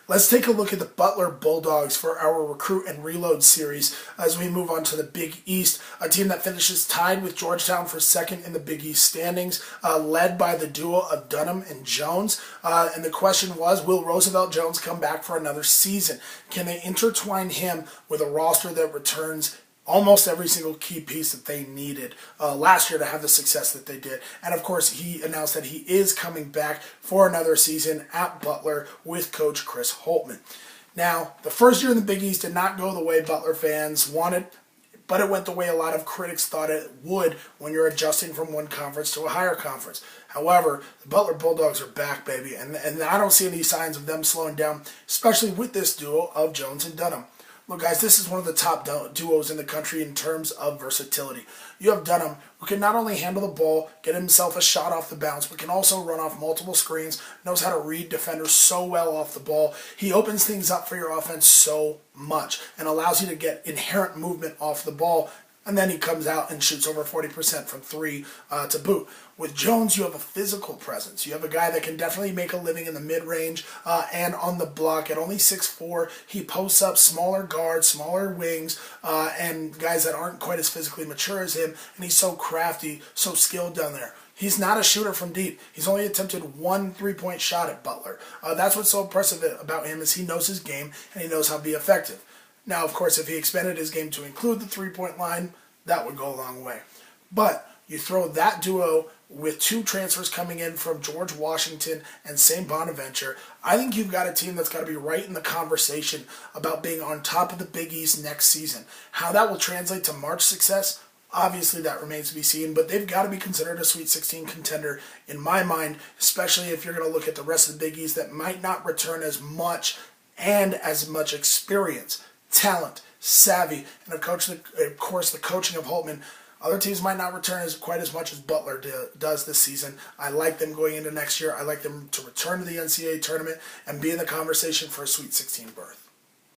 Let's take a look at the Butler Bulldogs for our Recruit and Reload series as we move on to the Big East, a team that finishes tied with Georgetown for second in the Big East standings, led by the duo of Dunham and Jones. And the question was, will Roosevelt Jones come back for another season? Can they intertwine him with a roster that returns almost every single key piece that they needed last year to have the success that they did? And of course, he announced that he is coming back for another season at Butler with Coach Chris Holtmann. Now, the first year in the Big East did not go the way Butler fans wanted, but it went the way a lot of critics thought it would when you're adjusting from one conference to a higher conference. However, the Butler Bulldogs are back, baby, and I don't see any signs of them slowing down, especially with this duo of Jones and Dunham. Look, guys, this is one of the top duos in the country in terms of versatility. You have Dunham, who can not only handle the ball, get himself a shot off the bounce, but can also run off multiple screens, knows how to read defenders so well off the ball. He opens things up for your offense so much and allows you to get inherent movement off the ball. And then he comes out and shoots over 40% from three to boot. With Jones, you have a physical presence. You have a guy that can definitely make a living in the mid-range and on the block. At only 6'4", he posts up smaller guards, smaller wings, and guys that aren't quite as physically mature as him. And he's so crafty, so skilled down there. He's not a shooter from deep. He's only attempted one three-point shot at Butler. That's what's so impressive about him is he knows his game and he knows how to be effective. Now, of course, if he expanded his game to include the three-point line, that would go a long way. But you throw that duo with two transfers coming in from George Washington and St. Bonaventure, I think you've got a team that's got to be right in the conversation about being on top of the Big East next season. How that will translate to March success, obviously that remains to be seen, but they've got to be considered a Sweet 16 contender in my mind, especially if you're going to look at the rest of the Big East that might not return as much and as much experience, talent, savvy, and of course the coaching of Holtmann. Other teams might not return quite as much as Butler does this season. I like them going into next year. I like them to return to the NCAA tournament and be in the conversation for a Sweet 16 berth.